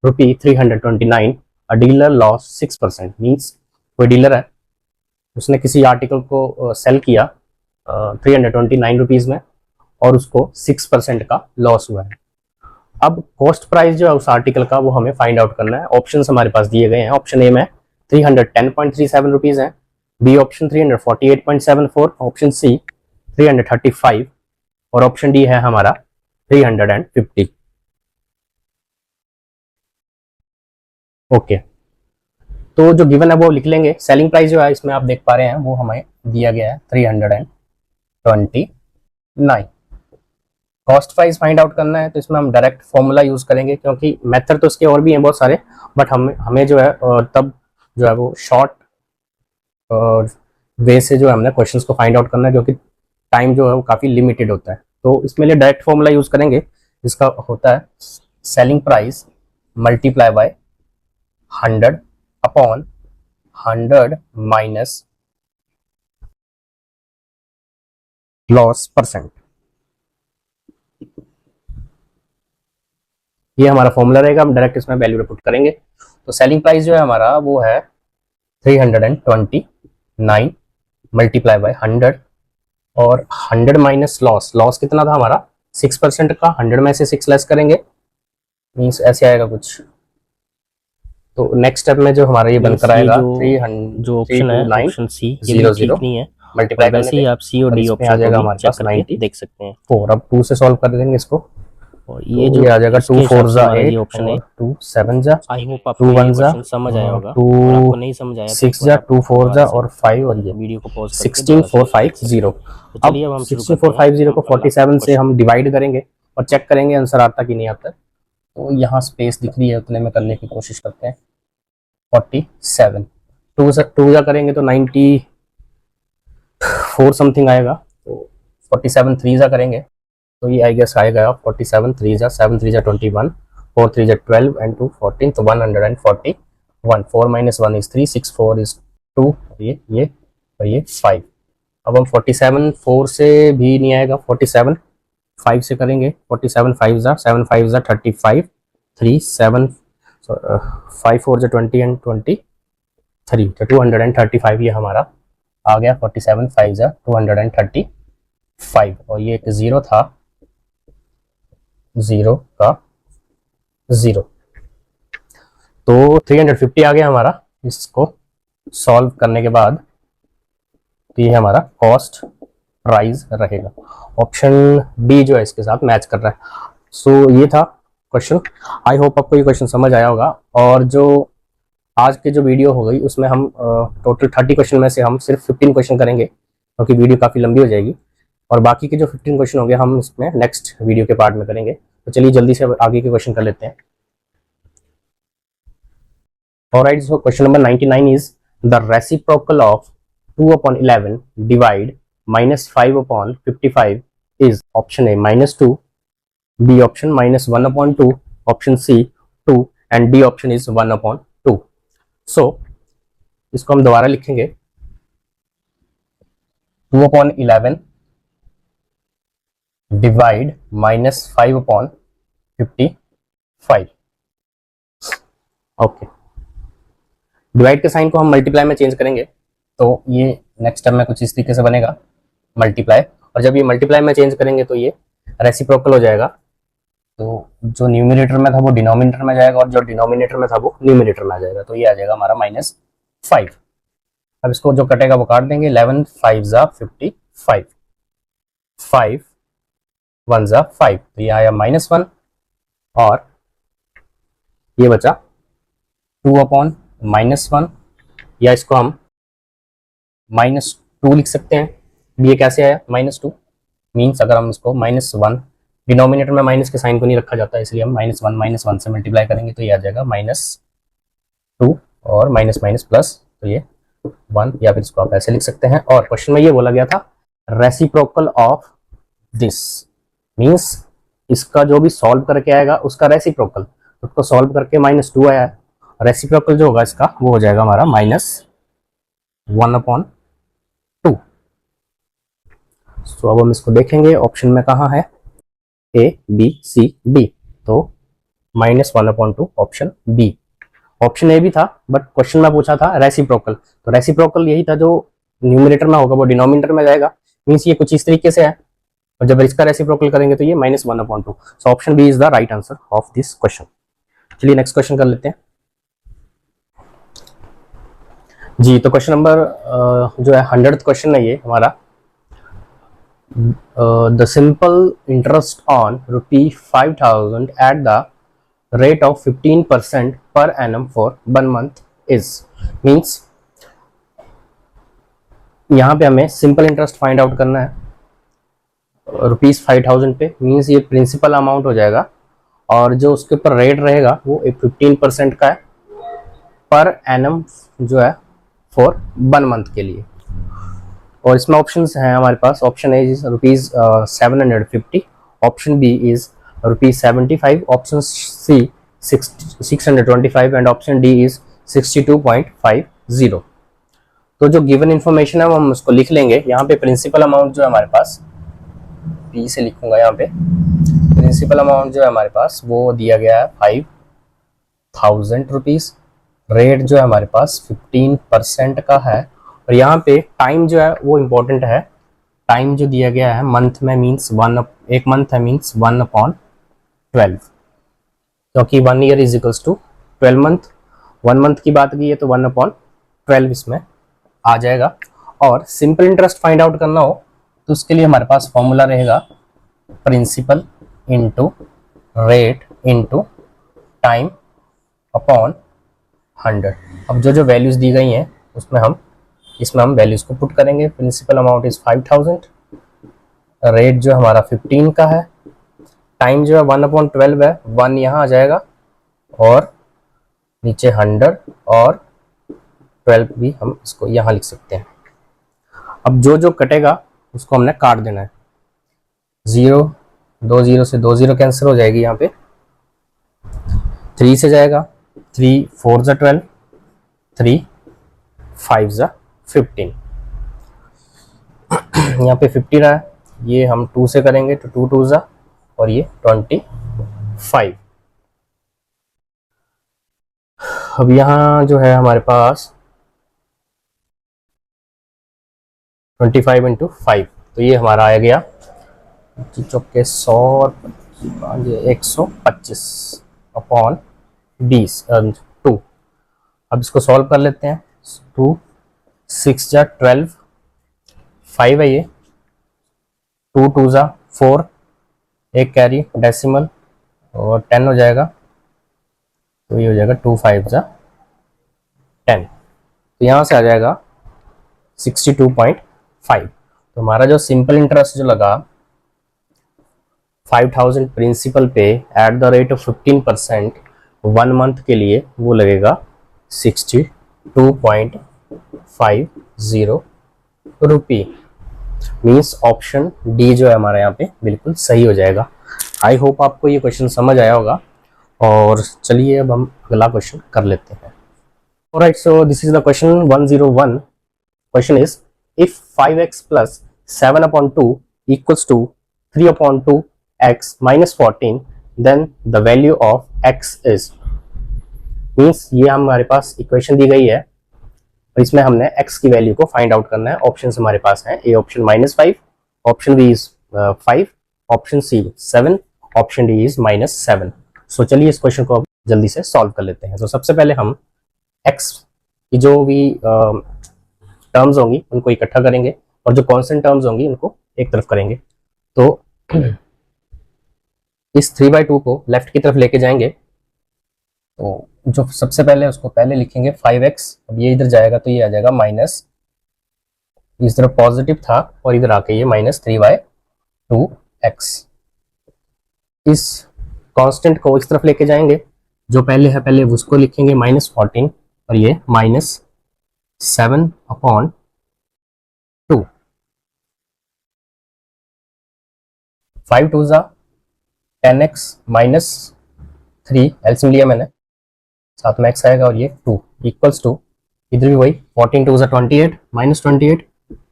₹329 a dealer loss 6%। Means कोई डीलर है, उसने किसी आर्टिकल को सेल किया 329 रुपीज में और उसको 6% का लॉस हुआ है। अब कॉस्ट प्राइस जो है उस आर्टिकल का वो हमें फाइंड आउट करना है। ऑप्शन हमारे पास दिए गए हैं। ऑप्शन ए में 310.37 रुपीज है, बी ऑप्शन 348.74, ऑप्शन सी 335 और ऑप्शन डी है हमारा 350। ओके, तो जो गिवन है वो लिख लेंगे। सेलिंग प्राइस जो है इसमें आप देख पा रहे हैं वो हमें दिया गया है 329। कॉस्ट प्राइस फाइंड आउट करना है तो इसमें हम डायरेक्ट फॉर्मूला यूज करेंगे, क्योंकि मेथड तो इसके और भी हैं बहुत सारे, बट हमें जो है तब जो है वो शॉर्ट वे से जो है हमने क्वेश्चंस को फाइंड आउट करना है, क्योंकि टाइम जो है वो काफ़ी लिमिटेड होता है। तो इसमें लिए डायरेक्ट फॉर्मूला यूज करेंगे, जिसका होता है selling price multiply by 100 upon 100 minus loss percent. ये हमारा फॉर्मूला रहेगा, हम डायरेक्ट इसमें वैल्यू पुट करेंगे। तो सेलिंग प्राइस जो है हमारा वो है 329 मल्टीप्लाई बाय 100 और 100 माइनस लॉस। लॉस कितना था हमारा 6% का, 100 में से 6 लेस करेंगे, मीन्स ऐसे आएगा कुछ। तो नेक्स्ट स्टेप में जो हमारा ये बनकर आएगा जो ऑप्शन है ऑप्शन सी ये भी 0 ठीक 0 नहीं है। मल्टीप्लाई वैसे ही आप सी और डी इसमें आ ऑप्शन जाएगा को भी हमारे चेक पास करके 94। देख सकते हैं। अब 2 से सॉल्व कर देंगे इसको, और ये तो जो ये आ जाएगा 2 4 जा 8 ऑप्शन है, 2 7 जा आई होप 2 आपको ये 1 जा क्वेश्चन समझ आया होगा। 2 और आपको नहीं समझ आया तो 6 जा 2 4 जा और 5 और ये वीडियो को पॉज करके 16450। तो चलिए अब हम शुरू करते हैं। 16450 को 47 से हम डिवाइड करेंगे और चेक करेंगे आंसर आता कि नहीं आता। तो यहाँ स्पेस दिख रही है, उतने में करने की कोशिश करते हैं। 47 2 जा करेंगे तो 94 समथिंग आएगा। तो 47 3 जा करेंगे तो ये आई गेस आएगा 47 3 जा 7 3 जा 21 4 3 जा 12 एंड 2 14, तो 141। 4 माइनस 1 इज 3 6 4 इज 2, ये और ये 5। अब हम 47 4 से भी नहीं आएगा, 47 5 से करेंगे। 47 5 जा 7 5 जा 35 3 7 5 4 जा 20 एंड 23, तो 235 ये हमारा आ गया। 47 5 जा 235 और ये एक जीरो था, जीरो का जीरो, तो 350 आ गया हमारा। इसको सॉल्व करने के बाद तो ये हमारा कॉस्ट प्राइस रहेगा। ऑप्शन बी जो है इसके साथ मैच कर रहा है। सो ये था क्वेश्चन। आई होप आपको ये क्वेश्चन समझ आया होगा। और जो आज की जो वीडियो हो गई उसमें हम टोटल 30 क्वेश्चन में से हम सिर्फ 15 क्वेश्चन करेंगे, क्योंकि वीडियो काफ़ी लंबी हो जाएगी। और बाकी के जो 15 क्वेश्चन होंगे हम इसमें नेक्स्ट वीडियो के पार्ट में करेंगे। तो चलिए जल्दी से आगे के क्वेश्चन कर लेते हैं। Alright, so question number 99 is the reciprocal of 2 upon 11 divide minus 5 upon 55 is option A -2, B option -1 upon 2, option C 2 and D option is 1 upon 2. So इसको हम दोबारा लिखेंगे। 2 upon 11 divide minus 5 upon 55. Okay, divide के साइन को हम मल्टीप्लाई में चेंज करेंगे, तो ये नेक्स्ट स्टेप में कुछ इस तरीके से बनेगा मल्टीप्लाई। और जब ये मल्टीप्लाई में चेंज करेंगे तो ये रेसिप्रोकल हो जाएगा। तो जो न्यूमिनेटर में था वो डिनोमिनेटर में जाएगा और जो डिनोमिनेटर में था वो न्यूमिनेटर में आ जाएगा। तो ये आ जाएगा हमारा -5। अब इसको जो कटेगा वो काट देंगे। 11 5 जा 55, 5 1 जा 5, तो ये आया -1 और ये बचा 2 अपॉन -1, या इसको हम -2 लिख सकते हैं। ये कैसे आया -2? मीन्स अगर हम इसको -1, डिनोमिनेटर में माइनस के साइन को नहीं रखा जाता, इसलिए हम -1 से मल्टीप्लाई करेंगे तो ये आ जाएगा -2 और माइनस माइनस प्लस, तो ये 1, या फिर इसको आप ऐसे लिख सकते हैं। और क्वेश्चन में ये बोला गया था रेसिप्रोकल ऑफ दिस, मीन्स इसका जो भी सॉल्व करके आएगा उसका रेसिप्रोकल, उसको सॉल्व करके -2 आया है। रेसिप्रोकल जो होगा इसका वो हो जाएगा हमारा -1/2। सो अब हम इसको देखेंगे ऑप्शन में कहाँ है, ए बी सी डी, तो -1/2 ऑप्शन बी। ऑप्शन ए भी था बट क्वेश्चन में पूछा था रेसिप्रोकल, तो रेसिप्रोकल यही था जो न्यूमरेटर में होगा वो डिनोमिनेटर में जाएगा, मीन्स ये कुछ इस तरीके से है, और जब इसका रेसिप्रोकल करेंगे तो ये -1/2। So option B is the right answer of this question. चलिए नेक्स्ट क्वेश्चन कर लेते हैं जी। तो क्वेश्चन नंबर जो है 100th क्वेश्चन है ये हमारा। The simple interest on ₹5,000 at the rate of 15% per annum for 1 month is, means यहाँ पे हमें सिंपल इंटरेस्ट फाइंड आउट करना है ₹5,000 पे, मीन्स ये प्रिंसिपल अमाउंट हो जाएगा और जो उसके ऊपर रेट रहेगा वो 15% का है पर एनम जो है फॉर 1 मंथ के लिए। और इसमें ऑप्शंस हैं हमारे पास, option A is ₹750, option B is ₹75, option C 625 and option D is 62.50। तो जो गिवन इंफॉर्मेशन है वो हम उसको लिख लेंगे। यहाँ पे प्रिंसिपल अमाउंट जो है हमारे पास, पी से लिखूंगा, यहाँ पे प्रिंसिपल अमाउंट जो है हमारे पास वो दिया गया है ₹5,000। रेट जो है हमारे पास 15% का है, और यहाँ पे टाइम जो है वो इम्पोर्टेंट है। टाइम जो दिया गया है मंथ में, मीन्स एक मंथ है, मीन्स 1/12, क्योंकि 1 year is equals to 12 month. 1 month की बात की है तो 1/12 इसमें आ जाएगा। और सिंपल इंटरेस्ट फाइंड आउट करना हो तो उसके लिए हमारे पास फॉर्मूला रहेगा principal into rate into time upon 100। अब जो जो वैल्यूज दी गई हैं इसमें हम वैल्यूज को पुट करेंगे। प्रिंसिपल अमाउंट इज 5,000, रेट जो हमारा 15 का है, टाइम जो है 1/12 है, 1 यहाँ आ जाएगा और नीचे 100 और 12 भी हम इसको यहाँ लिख सकते हैं। अब जो जो कटेगा उसको हमने काट देना है। 2 0 से 2 0 कैंसिल हो जाएगी, यहाँ पे 3 से जाएगा, 3 4 ज़ा 12, 3 5 ज़ा 15, यहाँ पे 50 रहा है, ये हम 2 से करेंगे तो 2 2 ज़ा और ये 25। अब यहाँ जो है हमारे पास 25 इंटू 5, तो ये हमारा आ गया चौके 100 और 125 अपॉन 20 2। अब इसको सॉल्व कर लेते हैं। 2 6 जा 12, 5 है ये, 2 2 जा 4, एक कैरी डेसिमल और 10 हो जाएगा, तो ये हो जाएगा 2 5 जा 10, तो यहाँ से आ जाएगा 62.5। तो हमारा जो सिंपल इंटरेस्ट जो लगा 5,000 प्रिंसिपल पे at the rate of 15% 1 month के लिए वो लगेगा 62.50 रुपये। मीन्स ऑप्शन डी जो है हमारा यहाँ पे बिल्कुल सही हो जाएगा। आई होप आपको ये क्वेश्चन समझ आया होगा, और चलिए अब हम अगला क्वेश्चन कर लेते हैं। Alright, so this is the question 101। Question is if 5x plus 7/2 equals to 3/2x minus 14, then the value of x is, means ये हमारे पास इक्वेशन दी गई है और इसमें हमने x की वैल्यू को फाइंड आउट करना है। ऑप्शन हमारे पास हैं, A option -5, option B is 5, option C 7, option D is -7। So चलिए इस क्वेश्चन को अब जल्दी से सॉल्व कर लेते हैं। तो सबसे पहले हम x की जो भी टर्म्स होंगी उनको इकट्ठा करेंगे और जो कांस्टेंट टर्म्स होंगी उनको एक तरफ करेंगे। तो इस 3/2 को लेफ्ट की तरफ लेके जाएंगे, तो जो सबसे पहले उसको पहले लिखेंगे 5x। अब ये इधर जाएगा तो ये आ जाएगा माइनस, इस तरफ पॉजिटिव था और इधर आके ये -3/2x। इस कांस्टेंट को इस तरफ लेके जाएंगे, जो पहले है पहले उसको लिखेंगे -14 और ये -7/2। 5 2 ज़ा 10x -3, एलसीएम लिया मैंने, साथ में x आएगा और ये 2 इक्वल्स टू, इधर भी वही 14 2 ज़ा 28 -28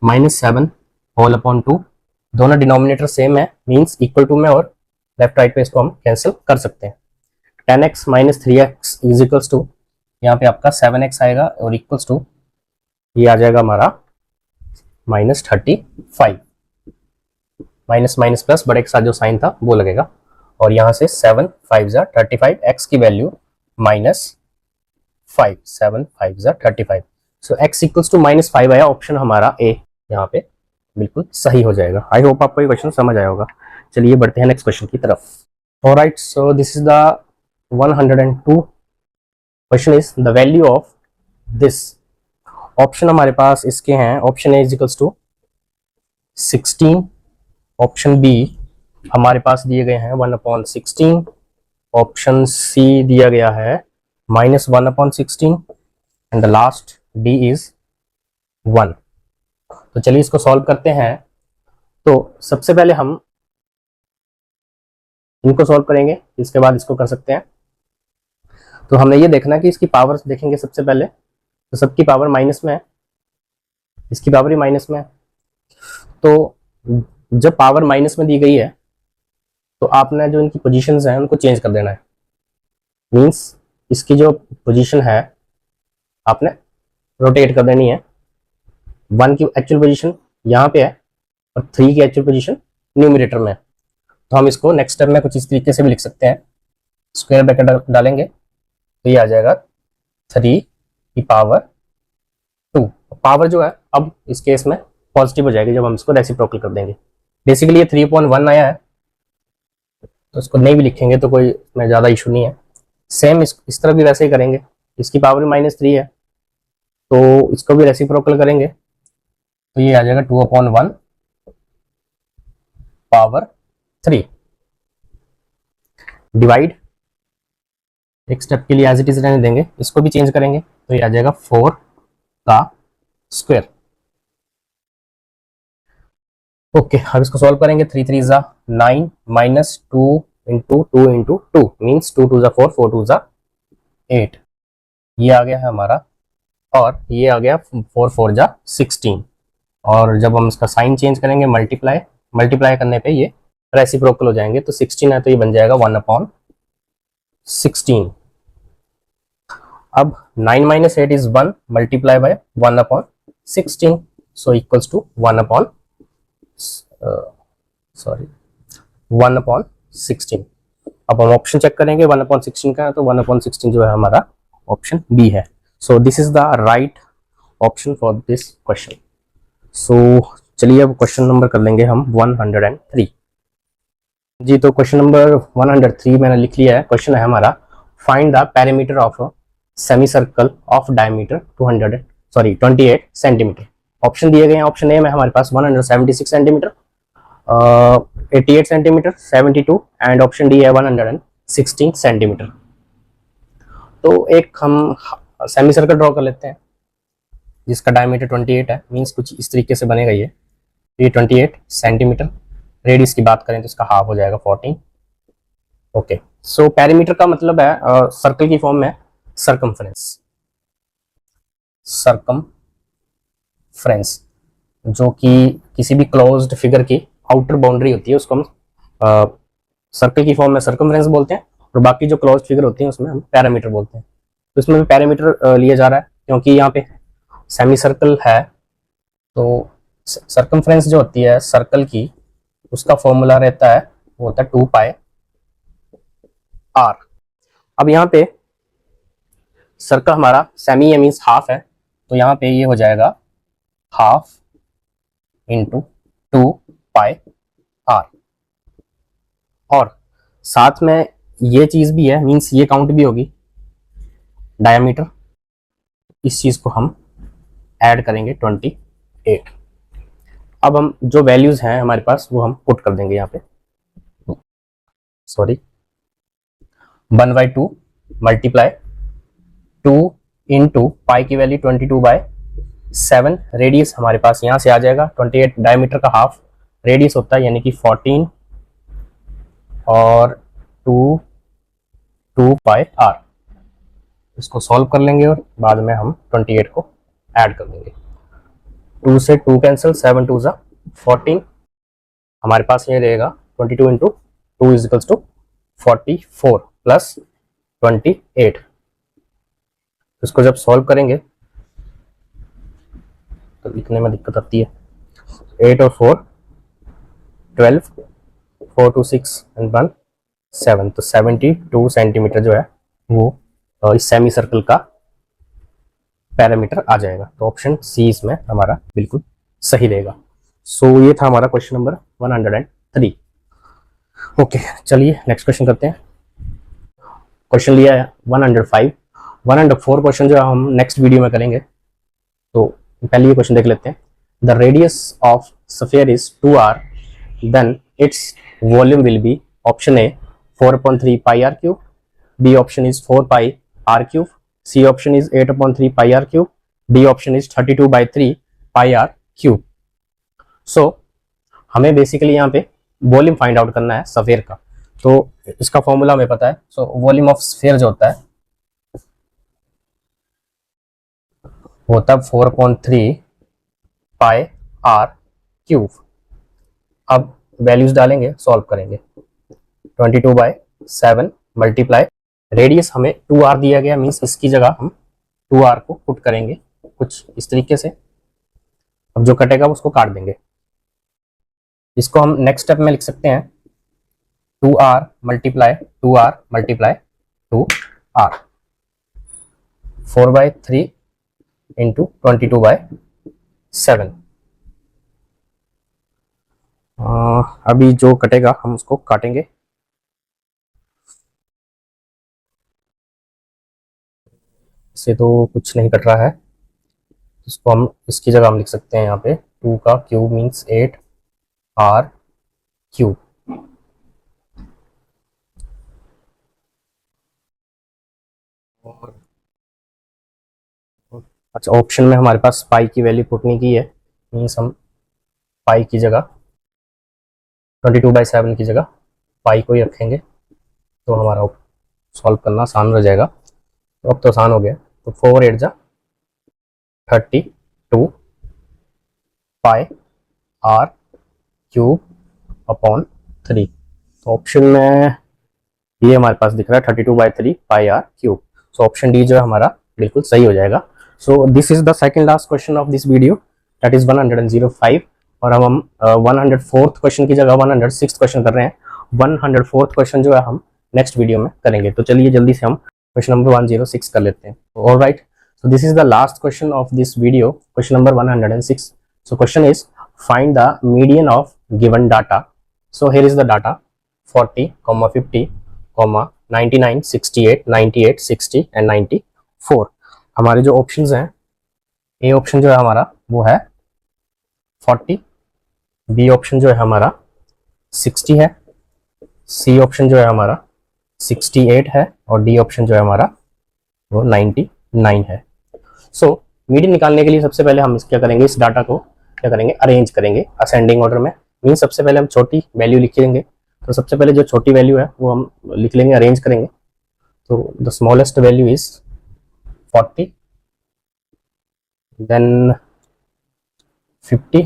-7 होल अपॉन 2 दोनों डिनोमिनेटर सेम है, मीन्स इक्वल टू में, और लेफ्ट राइट पे इसको हम कैंसिल कर सकते हैं। 10x minus 3x is equals to, यहाँ पे आपका 7x आएगा और इक्वल्स टू ये आ जाएगा हमारा -35। माइनस माइनस प्लस बड़े के साथ जो साइन था वो लगेगा, और यहाँ से 7 5 जा 35, x की वैल्यू -5, 7 5 जा 35। सो x इक्वल्स टू -5 आया, ऑप्शन हमारा ए यहाँ पे बिल्कुल सही हो जाएगा। आई होप आपको ये क्वेश्चन समझ आया होगा। चलिए बढ़ते हैं नेक्स्ट क्वेश्चन की तरफ। Alright, so this is the 102 question is the value of this. Option हमारे पास इसके हैं, option A is equals to 16, option B हमारे पास दिए गए हैं 1/16, ऑप्शन सी दिया गया है -1/16 and the last D is 1। तो चलिए इसको सॉल्व करते हैं। तो सबसे पहले हम इनको सॉल्व करेंगे, इसके बाद इसको कर सकते हैं। तो हमें ये देखना है कि इसकी पावर देखेंगे सबसे पहले, तो सबकी पावर माइनस में है, इसकी पावर ही माइनस में है। तो जब पावर माइनस में दी गई है तो आपने जो इनकी पोजीशंस हैं उनको चेंज कर देना है। मींस इसकी जो पोजीशन है आपने रोटेट कर देनी है। 1 की एक्चुअल पोजीशन यहाँ पे है और 3 की एक्चुअल पोजीशन न्यूमरेटर में है। तो हम इसको नेक्स्ट स्टेप में कुछ इस तरीके से भी लिख सकते हैं। स्क्वायर ब्रैकेट डालेंगे तो ये आ जाएगा 3 की पावर 2। पावर जो है अब इस केस में पॉजिटिव हो जाएगी जब हम इसको रेसिप्रोकल कर देंगे। बेसिकली ये 3/1 आया है, तो इसको नहीं भी लिखेंगे तो कोई इसमें ज़्यादा इशू नहीं है। सेम इस तरह भी वैसे ही करेंगे, इसकी पावर -3 है तो इसको भी रेसिप्रोकल करेंगे तो ये आ जाएगा 2/1 पावर 3। डिवाइड एक स्टेप के लिए एज इट इज रहने देंगे, इसको भी चेंज करेंगे तो ये आ जाएगा 4 का स्क्वायर। ओके, अब इसको सॉल्व करेंगे। 3 3 जा 9 -2 इंटू 2 इंटू 2 मीन्स 2 2 जा 4, 4 2 जा 8, ये आ गया है हमारा। और ये आ गया 4 4 जा 16। और जब हम इसका साइन चेंज करेंगे मल्टीप्लाई करने पे ये रेसिप्रोकल हो जाएंगे। तो 16 है तो ये बन जाएगा 1/16। अब 9 - 8 is 1 multiply by 1/16, so equals to 1/16। अब हम ऑप्शन चेक करेंगे 1/16 का है, तो 1/16 जो है हमारा ऑप्शन बी है। So this is the right option for this question. So चलिए अब क्वेश्चन नंबर कर लेंगे हम 103 जी। तो क्वेश्चन नंबर 103 मैंने लिख लिया है। क्वेश्चन है हमारा find the perimeter of semi circle of diameter 28 centimetre. Option दिए गए हैं। ऑप्शन ए में हमारे पास 176 centimetre, 88 centimetre, 72 and option D है 116 सेंटीमीटर। तो एक हम सेमी सर्कल ड्रॉ कर लेते हैं जिसका डायमीटर 28 है, मीन्स कुछ इस तरीके से बनेगा ये। ये 28 सेंटीमीटर, रेडियस की बात करें तो इसका हाफ हो जाएगा 14। ओके, सो पेरीमीटर का मतलब है सर्कल की फॉर्म में सरकमफ्रेंस, जो कि किसी भी क्लोज्ड फिगर की आउटर बाउंड्री होती है उसको हम सर्कल की फॉर्म में सरकमफ्रेंस बोलते हैं, और बाकी जो क्लोज्ड फिगर होती है उसमें हम पैरामीटर बोलते हैं। तो इसमें भी पैरामीटर लिया जा रहा है क्योंकि यहाँ पे सेमी सर्कल है। तो सरकमफ्रेंस जो होती है सर्कल की, उसका फॉर्मूला रहता है, वो होता है 2πr। अब यहाँ पे सर्कल हमारा सेमी है मीन्स हाफ है, तो यहाँ पे ये हो जाएगा हाफ इंटू 2πr। और साथ में ये चीज भी है, मीन्स ये काउंट भी होगी डायमीटर। इस चीज को हम ऐड करेंगे 28। अब हम जो वैल्यूज हैं हमारे पास वो हम पुट कर देंगे यहाँ पे। 1/2 मल्टीप्लाई 2 इंटू पाई की वैल्यू 22/7। रेडियस हमारे पास यहाँ से आ जाएगा 28, डायमीटर का हाफ रेडियस होता है यानी कि 14 और 2πr। इसको सॉल्व कर लेंगे और बाद में हम 28 को ऐड कर देंगे। 2 से 2 कैंसिल, 7 2 जा 14 हमारे पास ये रहेगा 22 इंटू 2 इजिकल्स टू 44 प्लस 28। इसको जब सॉल्व करेंगे तो लिखने में दिक्कत आती है। 8 और 4 12, 4 2 6 एंड 1 7, तो 72 सेंटीमीटर जो है वो इस सेमी सर्कल का पैरामीटर आ जाएगा। तो ऑप्शन सी इसमें हमारा बिल्कुल सही रहेगा। सो ये था हमारा क्वेश्चन नंबर 103। ओके, चलिए नेक्स्ट क्वेश्चन करते हैं। क्वेश्चन लिया है 105। 104 क्वेश्चन जो है हम नेक्स्ट वीडियो में करेंगे। तो पहले ये क्वेश्चन देख लेते हैं। The radius of sphere is 2r, then its volume will be option A 4/3 pi r cube, B option is 4 pi r cube, C option is 8/3 pi r cube, D option is 32/3 pi r cube. So हमें बेसिकली यहाँ पे वॉल्यूम फाइंड आउट करना है स्फीयर का। तो इसका फॉर्मूला हमें पता है। सो वॉल्यूम ऑफ स्फीयर जो होता है होता है 4/3 पाई r क्यूब। अब वैल्यूज डालेंगे, सॉल्व करेंगे। 22/7 मल्टीप्लाई रेडियस हमें 2r दिया गया, मीन्स इसकी जगह हम 2r को पुट करेंगे कुछ इस तरीके से। अब जो कटेगा उसको काट देंगे। इसको हम नेक्स्ट स्टेप में लिख सकते हैं 2r multiply 2r multiply 2r 4/3 into 22/7। अभी जो कटेगा हम उसको काटेंगे। इससे तो कुछ नहीं कट रहा है। इसको हम इसकी जगह हम लिख सकते हैं यहाँ पे 2 का क्यूब मीन्स 8r क्यूब। अच्छा, ऑप्शन में हमारे पास पाई की वैल्यू पुटने की है, मीन्स हम पाई की जगह 22/7 की जगह पाई को ही रखेंगे। तो हमारा सॉल्व करना आसान हो जाएगा। तो अब तो आसान हो गया। तो 4 8 जा 32 पाई r क्यूब अपॉन 3। तो ऑप्शन में ये हमारे पास दिख रहा है 32/3 pi r cube. So option D जो है हमारा बिल्कुल सही हो जाएगा। सो this is the second last question of this video, that is 105। और हम 104th क्वेश्चन की जगह 106th क्वेश्चन कर रहे हैं। 104th क्वेश्चन जो है हम नेक्स्ट वीडियो में करेंगे। तो चलिए जल्दी से हम क्वेश्चन नंबर 106 कर लेते हैं। Alright, so this is the last question of this video, question number 106. So question is, find the median of given data. So here is the data 40, 50, 99, 68, 98, 60 and 94। हमारे जो ऑप्शंस हैं, ए ऑप्शन जो है हमारा वो है 40, बी ऑप्शन जो है हमारा 60 है, सी ऑप्शन जो है हमारा 68 है और डी ऑप्शन जो है हमारा वो 99 है। सो मीडियन निकालने के लिए सबसे पहले हम क्या करेंगे, इस डाटा को क्या करेंगे, अरेंज करेंगे असेंडिंग ऑर्डर में। मीन सबसे पहले हम छोटी वैल्यू लिखेंगे। तो सबसे पहले जो छोटी वैल्यू है वो हम लिख लेंगे, अरेंज करेंगे। तो the smallest value is 40, then 50,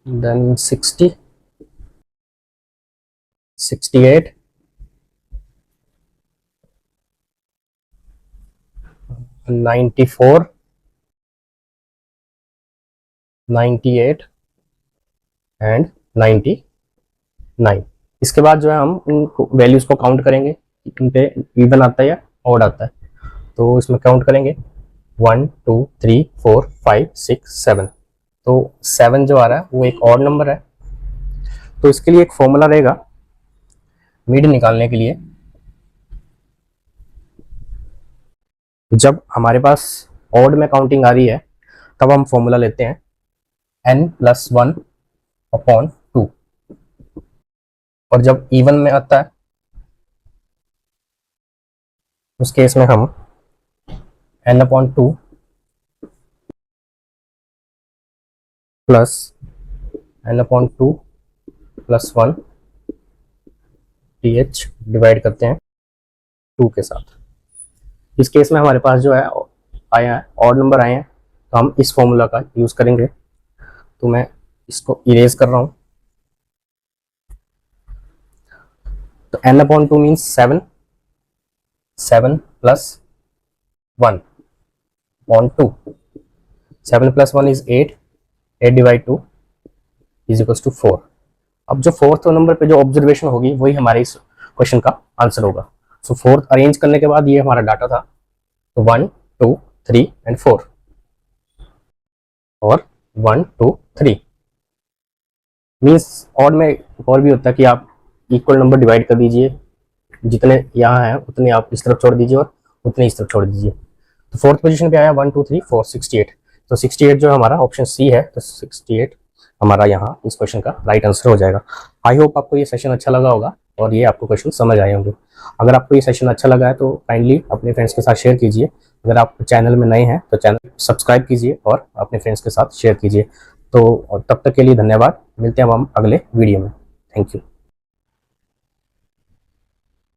then 60, 68, 94, 98 and 99। इसके बाद जो है हम इन वैल्यूज को काउंट करेंगे, इन पे इवन आता है या ऑड आता है। तो इसमें काउंट करेंगे 1 2 3 4 5 6 7। तो 7 जो आ रहा है वो एक ऑड नंबर है। तो इसके लिए एक फॉर्मूला रहेगा मीडियन निकालने के लिए। जब हमारे पास ऑड में काउंटिंग आ रही है तब हम फॉर्मूला लेते हैं n+1 अपॉन 2, और जब इवन में आता है उस केस में हम n/2 plus n/2 plus 1 th divide करते हैं 2 के साथ। इस केस में हमारे पास जो है आया है ऑड नंबर आए हैं, तो हम इस फॉर्मूला का यूज़ करेंगे। तो मैं इसको इरेज कर रहा हूं। तो n/2 means 7, 7 plus 1 upon 2, 7 plus 1 is 8, 8 divide 2 is equals to 4। अब जो फोर्थ नंबर पे जो ऑब्जर्वेशन होगी वही हमारे इस क्वेश्चन का आंसर होगा। सो फोर्थ अरेंज करने के बाद ये हमारा डाटा था, तो 1 2 3 एंड 4, और 1 2 3 मीन्स ऑड में और भी होता है कि आप इक्वल नंबर डिवाइड कर दीजिए, जितने यहाँ हैं उतने आप इस तरफ छोड़ दीजिए और उतने इस तरफ छोड़ दीजिए। तो फोर्थ पोजीशन पे आया 1 2 3 4 68। तो 68 जो हमारा ऑप्शन सी है, तो 68 हमारा यहाँ इस क्वेश्चन का राइट आंसर हो जाएगा। आई होप आपको ये सेशन अच्छा लगा होगा और ये आपको क्वेश्चन समझ आए होंगे। अगर आपको ये सेशन अच्छा लगा है तो काइंडली अपने फ्रेंड्स के साथ शेयर कीजिए। अगर आप चैनल में नए हैं तो चैनल सब्सक्राइब कीजिए और अपने फ्रेंड्स के साथ शेयर कीजिए। तो तब तक के लिए धन्यवाद। मिलते हैं हम अगले वीडियो में। Thank you.